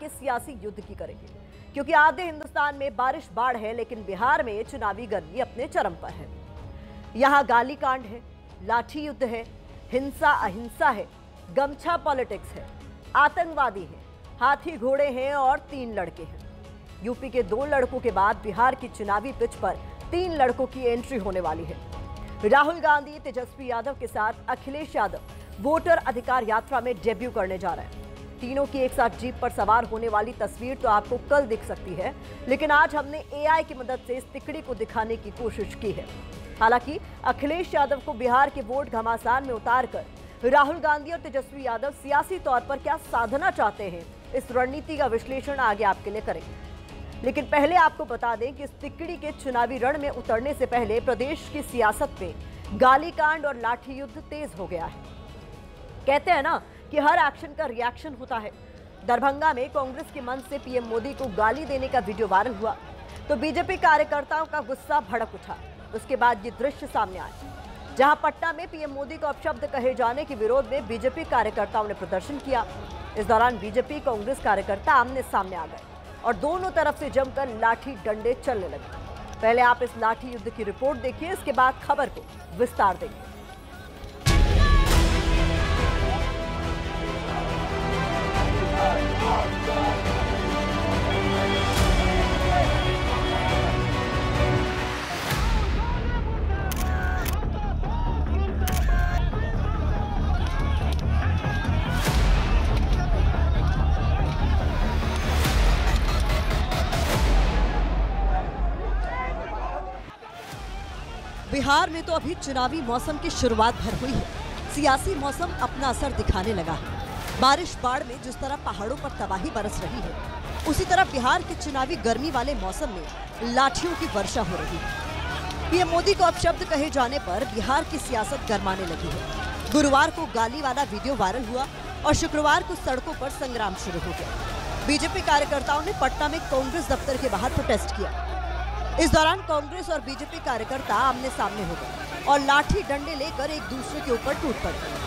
के सियासी युद्ध की करेंगे, क्योंकि आधे हिंदुस्तान में बारिश बाढ़ है, लेकिन बिहार में चुनावी गर्मी अपने चरम पर है। यहाँ गाली कांड है, लाठी युद्ध है, हिंसा अहिंसा है, गमछा पॉलिटिक्स है, आतंकवादी है, हाथी घोड़े हैं और 3 लड़के हैं। यूपी के 2 लड़कों के बाद बिहार की चुनावी पिच पर 3 लड़कों की एंट्री होने वाली है। राहुल गांधी तेजस्वी यादव के साथ अखिलेश यादव वोटर अधिकार यात्रा में डेब्यू करने जा रहे हैं। तीनों की एक साथ जीप पर सवार होने वाली तस्वीर तो आपको कल दिख सकती है, लेकिन आज हमने एआई की मदद से इस तिकड़ी को दिखाने की कोशिश की है। हालांकि अखिलेश यादव को बिहार के वोट घमासान में उतारकर राहुल गांधी और तेजस्वी यादव सियासी तौर पर क्या साधना चाहते हैं, इस रणनीति का विश्लेषण आगे आपके लिए करेंगे। लेकिन पहले आपको बता दें कि इस तिकड़ी के चुनावी रण में उतरने से पहले प्रदेश की सियासत में गालीकांड और लाठी युद्ध तेज हो गया है। कहते हैं ना कि हर एक्शन का रिएक्शन होता है। दरभंगा में कांग्रेस के मंच से पीएम मोदी को गाली देने का वीडियो वायरल हुआ तो बीजेपी कार्यकर्ताओं का गुस्सा भड़क उठा। उसके बाद ये दृश्य सामने आया, जहां पटना में पीएम मोदी को अपशब्द कहे जाने के विरोध में बीजेपी कार्यकर्ताओं ने प्रदर्शन किया। इस दौरान बीजेपी कांग्रेस कार्यकर्ता आमने सामने आ गए और दोनों तरफ से जमकर लाठी डंडे चलने लगे। पहले आप इस लाठी युद्ध की रिपोर्ट देखिए, इसके बाद खबर को विस्तार देंगे। बिहार में तो अभी चुनावी मौसम की शुरुआत भर हुई है। सियासी मौसम अपना असर दिखाने लगा है। बारिश बाढ़ में जिस तरह पहाड़ों पर तबाही बरस रही है, उसी तरह बिहार के चुनावी गर्मी वाले मौसम में लाठियों की वर्षा हो रही है। पीएम मोदी को अपशब्द कहे जाने पर बिहार की सियासत गरमाने लगी है। गुरुवार को गाली वाला वीडियो वायरल हुआ और शुक्रवार को सड़कों पर संग्राम शुरू हो गया। बीजेपी कार्यकर्ताओं ने पटना में कांग्रेस दफ्तर के बाहर प्रोटेस्ट किया। इस दौरान कांग्रेस और बीजेपी कार्यकर्ता आमने सामने हो गए और लाठी डंडे लेकर एक दूसरे के ऊपर टूट पड़े।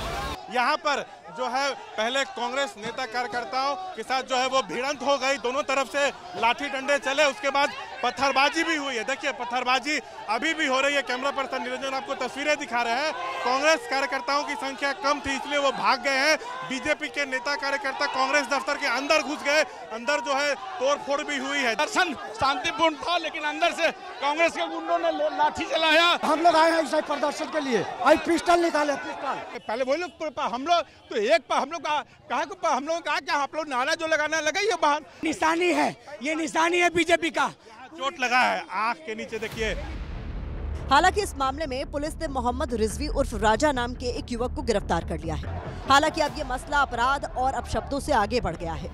यहाँ पर जो है पहले कांग्रेस नेता कार्यकर्ताओं के साथ जो है वो भिड़ंत हो गई, दोनों तरफ से लाठी डंडे चले। उसके बाद पत्थरबाजी भी हुई है। देखिए पत्थरबाजी अभी भी हो रही है। कैमरा पर्सन निरंजन आपको तस्वीरें दिखा रहे हैं। कांग्रेस कार्यकर्ताओं की संख्या कम थी, इसलिए वो भाग गए हैं। बीजेपी के नेता कार्यकर्ता कांग्रेस दफ्तर के अंदर घुस गए। अंदर जो है तोड़फोड़ भी हुई है। दर्शन शांतिपूर्ण था, लेकिन अंदर से कांग्रेस के गुंडों ने लाठी चलाया। हम लोग आए हैं इस प्रदर्शन के लिए, आज पिस्टल निकाले। पिस्टल पहले वो लोग हम लोग तो एक पर हम लोग कहा हम लोग कहा कि आप लोग नारा जो लगाना लगाइए बाहर। निशानी है, ये निशानी है बीजेपी का। चोट लगा है आंख के नीचे, देखिए। हालांकि इस मामले में पुलिस ने मोहम्मद रिजवी उर्फ राजा नाम के एक युवक को गिरफ्तार कर लिया है। हालांकि अब ये मसला अपराध और अपशब्दों से आगे बढ़ गया है।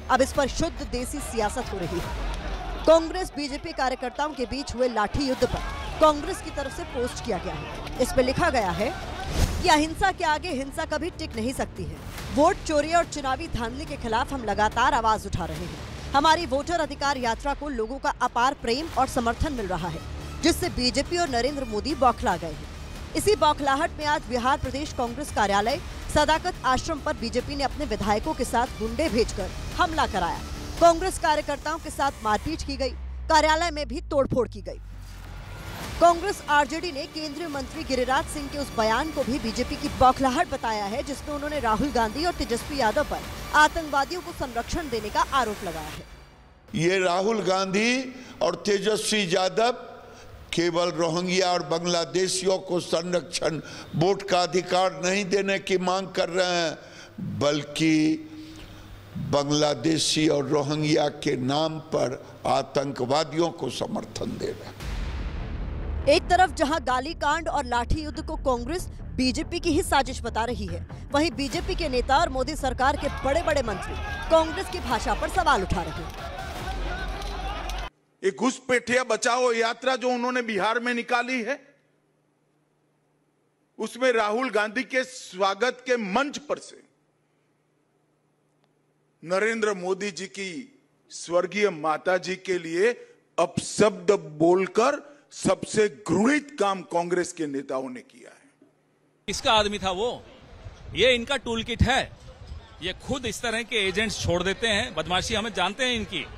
अब इस पर शुद्ध देसी सियासत हो रही है। कांग्रेस बीजेपी कार्यकर्ताओं के बीच हुए लाठी युद्ध पर कांग्रेस की तरफ से पोस्ट किया गया है। इस पर लिखा गया है कि अहिंसा के आगे हिंसा कभी टिक नहीं सकती है। वोट चोरी और चुनावी धांधली के खिलाफ हम लगातार आवाज उठा रहे हैं। हमारी वोटर अधिकार यात्रा को लोगों का अपार प्रेम और समर्थन मिल रहा है, जिससे बीजेपी और नरेंद्र मोदी बौखला गए हैं। इसी बौखलाहट में आज बिहार प्रदेश कांग्रेस कार्यालय सदाकत आश्रम पर बीजेपी ने अपने विधायकों के साथ गुंडे भेजकर हमला कराया। कांग्रेस कार्यकर्ताओं के साथ मारपीट की गई। कार्यालय में भी तोड़फोड़ की गई। कांग्रेस आरजेडी ने केंद्रीय मंत्री गिरिराज सिंह के उस बयान को भी बीजेपी की बौखलाहट बताया है, जिसमें उन्होंने राहुल गांधी और तेजस्वी यादव पर आतंकवादियों को संरक्षण देने का आरोप लगाया है। ये राहुल गांधी और तेजस्वी यादव केवल रोहिंग्या और बांग्लादेशियों को संरक्षण, वोट का अधिकार नहीं देने की मांग कर रहे हैं, बल्कि बांग्लादेशी और रोहिंग्या के नाम पर आतंकवादियों को समर्थन दे रहे हैं। एक तरफ जहां गाली कांड और लाठी युद्ध को कांग्रेस बीजेपी की ही साजिश बता रही है, वहीं बीजेपी के नेता और मोदी सरकार के बड़े बड़े मंत्री कांग्रेस की भाषा पर सवाल उठा रहे हैं। एक घुसपैठिया बचाओ यात्रा जो उन्होंने बिहार में निकाली है, उसमें राहुल गांधी के स्वागत के मंच पर से नरेंद्र मोदी जी की स्वर्गीय माता जी के लिए अपशब्द बोलकर सबसे घृणित काम कांग्रेस के नेताओं ने किया है। किसका आदमी था वो? ये इनका टूल किट है। ये खुद इस तरह के एजेंट्स छोड़ देते हैं। बदमाशी हमें जानते हैं,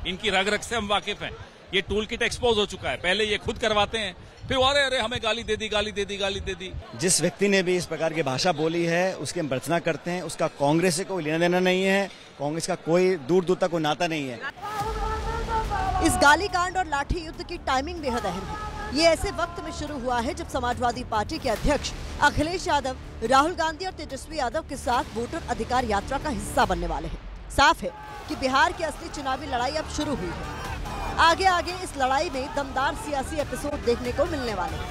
इनकी रग रग से हम वाकिफ हैं। ये टूल किट एक्सपोज हो चुका है। पहले ये खुद करवाते हैं, फिर अरे हमें गाली दे दी। जिस व्यक्ति ने भी इस प्रकार की भाषा बोली है उसकी हम भर्त्सना करते हैं। उसका कांग्रेस से कोई लेना देना नहीं है, कांग्रेस का कोई दूर दूर तक कोई नाता नहीं है। इस गाली कांड और लाठी युद्ध की टाइमिंग बेहद अहम है। ये ऐसे वक्त में शुरू हुआ है जब समाजवादी पार्टी के अध्यक्ष अखिलेश यादव राहुल गांधी और तेजस्वी यादव के साथ वोटर अधिकार यात्रा का हिस्सा बनने वाले हैं। साफ है कि बिहार की असली चुनावी लड़ाई अब शुरू हुई है। आगे आगे इस लड़ाई में दमदार सियासी एपिसोड देखने को मिलने वाले हैं।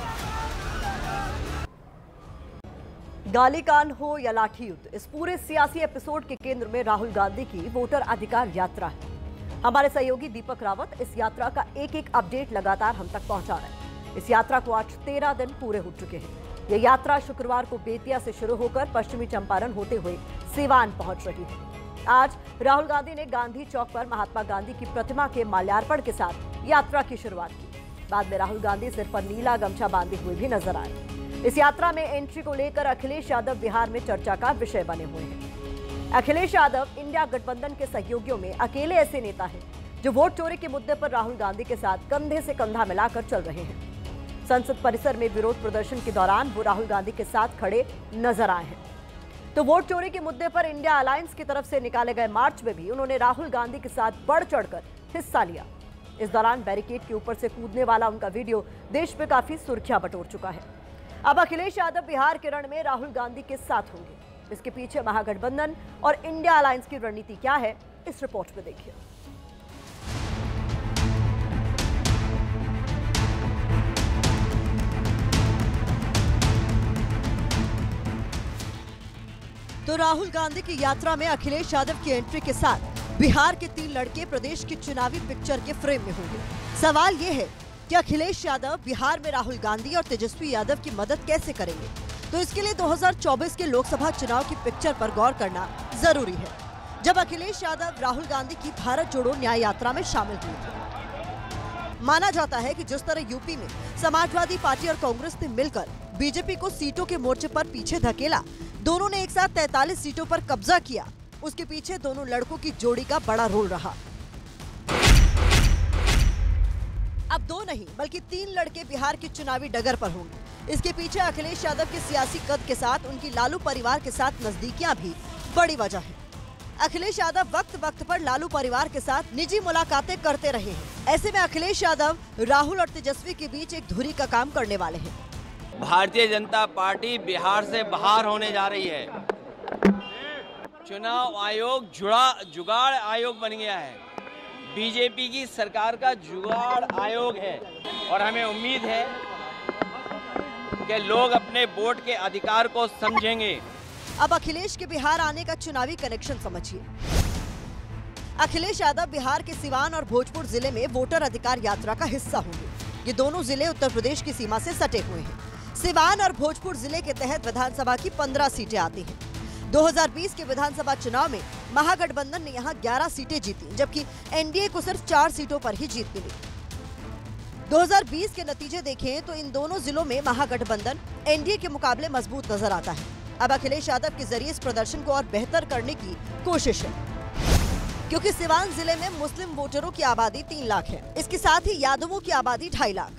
गाली कांड हो या लाठी युद्ध, इस पूरे सियासी एपिसोड के केंद्र में राहुल गांधी की वोटर अधिकार यात्रा है। हमारे सहयोगी दीपक रावत इस यात्रा का एक एक अपडेट लगातार हम तक पहुंचा रहे हैं। इस यात्रा को आज 13 दिन पूरे हो चुके हैं। यह यात्रा शुक्रवार को बेतिया से शुरू होकर पश्चिमी चंपारण होते हुए सीवान पहुंच रही है। आज राहुल गांधी ने गांधी चौक पर महात्मा गांधी की प्रतिमा के माल्यार्पण के साथ यात्रा की शुरुआत की। बाद में राहुल गांधी सिर पर नीला गमछा बांधे हुए भी नजर आए। इस यात्रा में एंट्री को लेकर अखिलेश यादव बिहार में चर्चा का विषय बने हुए हैं। अखिलेश यादव इंडिया गठबंधन के सहयोगियों में अकेले ऐसे नेता हैं जो वोट चोरी के मुद्दे पर राहुल गांधी के साथ कंधे से कंधा मिलाकर चल रहे हैं। संसद परिसर में विरोध प्रदर्शन के दौरान वो राहुल गांधी के साथ खड़े नजर आए हैं। तो वोट चोरी के मुद्दे पर इंडिया अलायंस की तरफ से निकाले गए मार्च में भी उन्होंने राहुल गांधी के साथ बढ़ चढ़कर हिस्सा लिया। इस दौरान बैरिकेड के ऊपर से कूदने वाला उनका वीडियो देश में काफी सुर्खियां बटोर चुका है। अब अखिलेश यादव बिहार के रण में राहुल गांधी के साथ होंगे। इसके पीछे महागठबंधन और इंडिया अलायंस की रणनीति क्या है, इस रिपोर्ट में देखिए। तो राहुल गांधी की यात्रा में अखिलेश यादव की एंट्री के साथ बिहार के 3 लड़के प्रदेश की चुनावी पिक्चर के फ्रेम में होंगे। सवाल यह है कि अखिलेश यादव बिहार में राहुल गांधी और तेजस्वी यादव की मदद कैसे करेंगे। तो इसके लिए 2024 के लोकसभा चुनाव की पिक्चर पर गौर करना जरूरी है, जब अखिलेश यादव राहुल गांधी की भारत जोड़ो न्याय यात्रा में शामिल हुए थे। माना जाता है कि जिस तरह यूपी में समाजवादी पार्टी और कांग्रेस ने मिलकर बीजेपी को सीटों के मोर्चे पर पीछे धकेला, दोनों ने एक साथ 43 सीटों पर कब्जा किया, उसके पीछे दोनों लड़कों की जोड़ी का बड़ा रोल रहा। अब 2 नहीं बल्कि 3 लड़के बिहार की चुनावी डगर पर होंगे। इसके पीछे अखिलेश यादव के सियासी कद के साथ उनकी लालू परिवार के साथ नजदीकियां भी बड़ी वजह है। अखिलेश यादव वक्त वक्त पर लालू परिवार के साथ निजी मुलाकातें करते रहे हैं। ऐसे में अखिलेश यादव राहुल और तेजस्वी के बीच एक धुरी का काम करने वाले हैं। भारतीय जनता पार्टी बिहार से बाहर होने जा रही है। चुनाव आयोग जुगाड़ आयोग बन गया है। बीजेपी की सरकार का जुगाड़ आयोग है और हमें उम्मीद है कि लोग अपने वोट के अधिकार को समझेंगे। अब अखिलेश के बिहार आने का चुनावी कनेक्शन समझिए। अखिलेश यादव बिहार के सिवान और भोजपुर जिले में वोटर अधिकार यात्रा का हिस्सा होंगे। ये दोनों जिले उत्तर प्रदेश की सीमा से सटे हुए हैं। सिवान और भोजपुर जिले के तहत विधानसभा की 15 सीटें आती हैं। 2020 के विधानसभा चुनाव में महागठबंधन ने यहां 11 सीटें जीती, जबकि एनडीए को सिर्फ 4 सीटों पर ही जीत मिली। 2020 के नतीजे देखें तो इन दोनों जिलों में महागठबंधन एनडीए के मुकाबले मजबूत नजर आता है। अब अखिलेश यादव के जरिए इस प्रदर्शन को और बेहतर करने की कोशिश है, क्योंकि सिवान जिले में मुस्लिम वोटरों की आबादी 3 लाख है। इसके साथ ही यादवों की आबादी 2.5 लाख।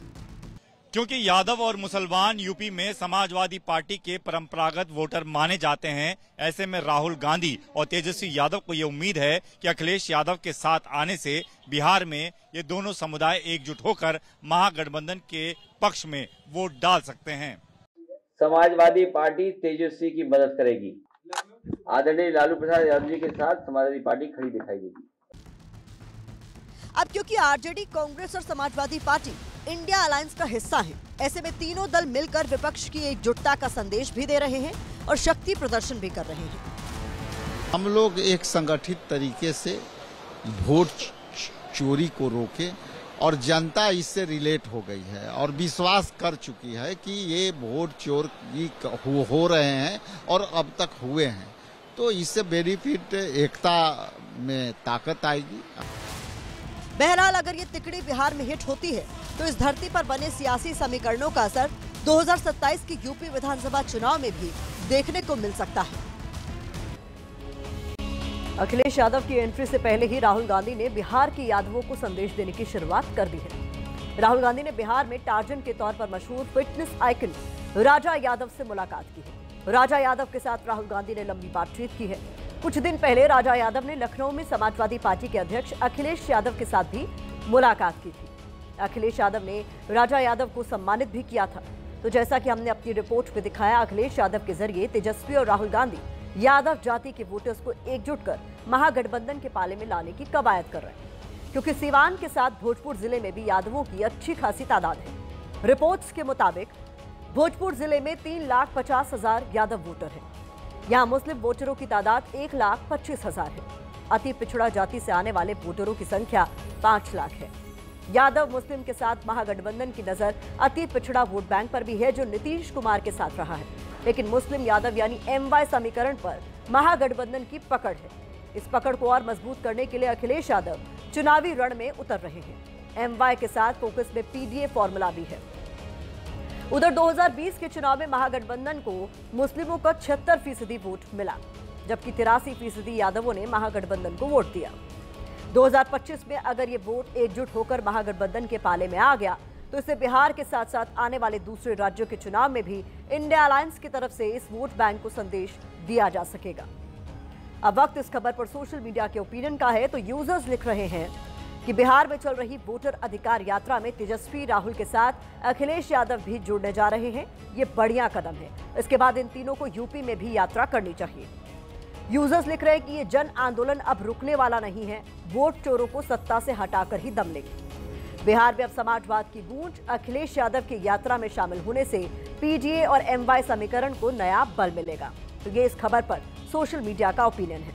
क्योंकि यादव और मुसलमान यूपी में समाजवादी पार्टी के परंपरागत वोटर माने जाते हैं, ऐसे में राहुल गांधी और तेजस्वी यादव को ये उम्मीद है कि अखिलेश यादव के साथ आने से बिहार में ये दोनों समुदाय एकजुट होकर महागठबंधन के पक्ष में वोट डाल सकते हैं। समाजवादी पार्टी तेजस्वी की मदद करेगी। आदरणीय लालू प्रसाद यादव जी के साथ समाजवादी पार्टी खड़ी दिखाई देगी। अब क्योंकि आरजेडी, कांग्रेस और समाजवादी पार्टी इंडिया अलायंस का हिस्सा है, ऐसे में तीनों दल मिलकर विपक्ष की एकजुटता का संदेश भी दे रहे हैं और शक्ति प्रदर्शन भी कर रहे हैं। हम लोग एक संगठित तरीके से वोट चोरी को रोके और जनता इससे रिलेट हो गई है और विश्वास कर चुकी है कि ये वोट चोरी हो रहे हैं और अब तक हुए हैं, तो इससे बेनिफिट एकता में ताकत आएगी। बहरहाल अगर ये तिकड़ी बिहार में हिट होती है तो इस धरती पर बने सियासी समीकरणों का असर 2027 की यूपी विधानसभा चुनाव में भी देखने को मिल सकता है। अखिलेश यादव की एंट्री से पहले ही राहुल गांधी ने बिहार के यादवों को संदेश देने की शुरुआत कर दी है। राहुल गांधी ने बिहार में टार्जन के तौर पर मशहूर फिटनेस आइकन राजा यादव से मुलाकात की है। राजा यादव के साथ राहुल गांधी ने लंबी बातचीत की है। कुछ दिन पहले राजा यादव ने लखनऊ में समाजवादी पार्टी के अध्यक्ष अखिलेश यादव के साथ भी मुलाकात की थी। अखिलेश यादव ने राजा यादव को सम्मानित भी किया था। तो जैसा कि हमने अपनी रिपोर्ट में दिखाया, अखिलेश यादव के जरिए तेजस्वी और राहुल गांधी यादव जाति के वोटर्स को एकजुट कर महागठबंधन के पाले में लाने की कवायद कर रहे हैं, क्योंकि सीवान के साथ भोजपुर जिले में भी यादवों की अच्छी खासी तादाद है। रिपोर्ट्स के मुताबिक भोजपुर जिले में 3,50,000 यादव वोटर हैं। यहाँ मुस्लिम वोटरों की तादाद 1,25,000 है। अति पिछड़ा जाति से आने वाले वोटरों की संख्या 5 लाख है। यादव मुस्लिम के साथ महागठबंधन की नजर अति पिछड़ा वोट बैंक पर भी है, जो नीतीश कुमार के साथ रहा है। लेकिन मुस्लिम यादव यानी MY समीकरण पर महागठबंधन की पकड़ है। इस पकड़ को और मजबूत करने के लिए अखिलेश यादव चुनावी रण में उतर रहे हैं। MY के साथ फोकस में PDA फॉर्मूला भी है। उधर 2020 के चुनाव में महागठबंधन को मुस्लिमों का 76% वोट मिला, जबकि 83% यादवों ने महागठबंधन को वोट दिया। 2025 में अगर ये वोट एकजुट होकर महागठबंधन के पाले में आ गया तो इससे बिहार के साथ साथ आने वाले दूसरे राज्यों के चुनाव में भी इंडिया अलायंस की तरफ से इस वोट बैंक को संदेश दिया जा सकेगा। अब वक्त इस खबर पर सोशल मीडिया के ओपिनियन का है। तो यूजर्स लिख रहे हैं कि बिहार में चल रही वोटर अधिकार यात्रा में तेजस्वी, राहुल के साथ अखिलेश यादव भी जुड़ने जा रहे हैं। ये बढ़िया कदम है। इसके बाद इन तीनों को यूपी में भी यात्रा करनी चाहिए। यूजर्स लिख रहे हैं कि ये जन आंदोलन अब रुकने वाला नहीं है। वोट चोरों को सत्ता से हटाकर ही दम लेगी। बिहार में अब समाजवाद की गूंज। अखिलेश यादव की यात्रा में शामिल होने से PDA और MY समीकरण को नया बल मिलेगा। तो ये इस खबर पर सोशल मीडिया का ओपिनियन है।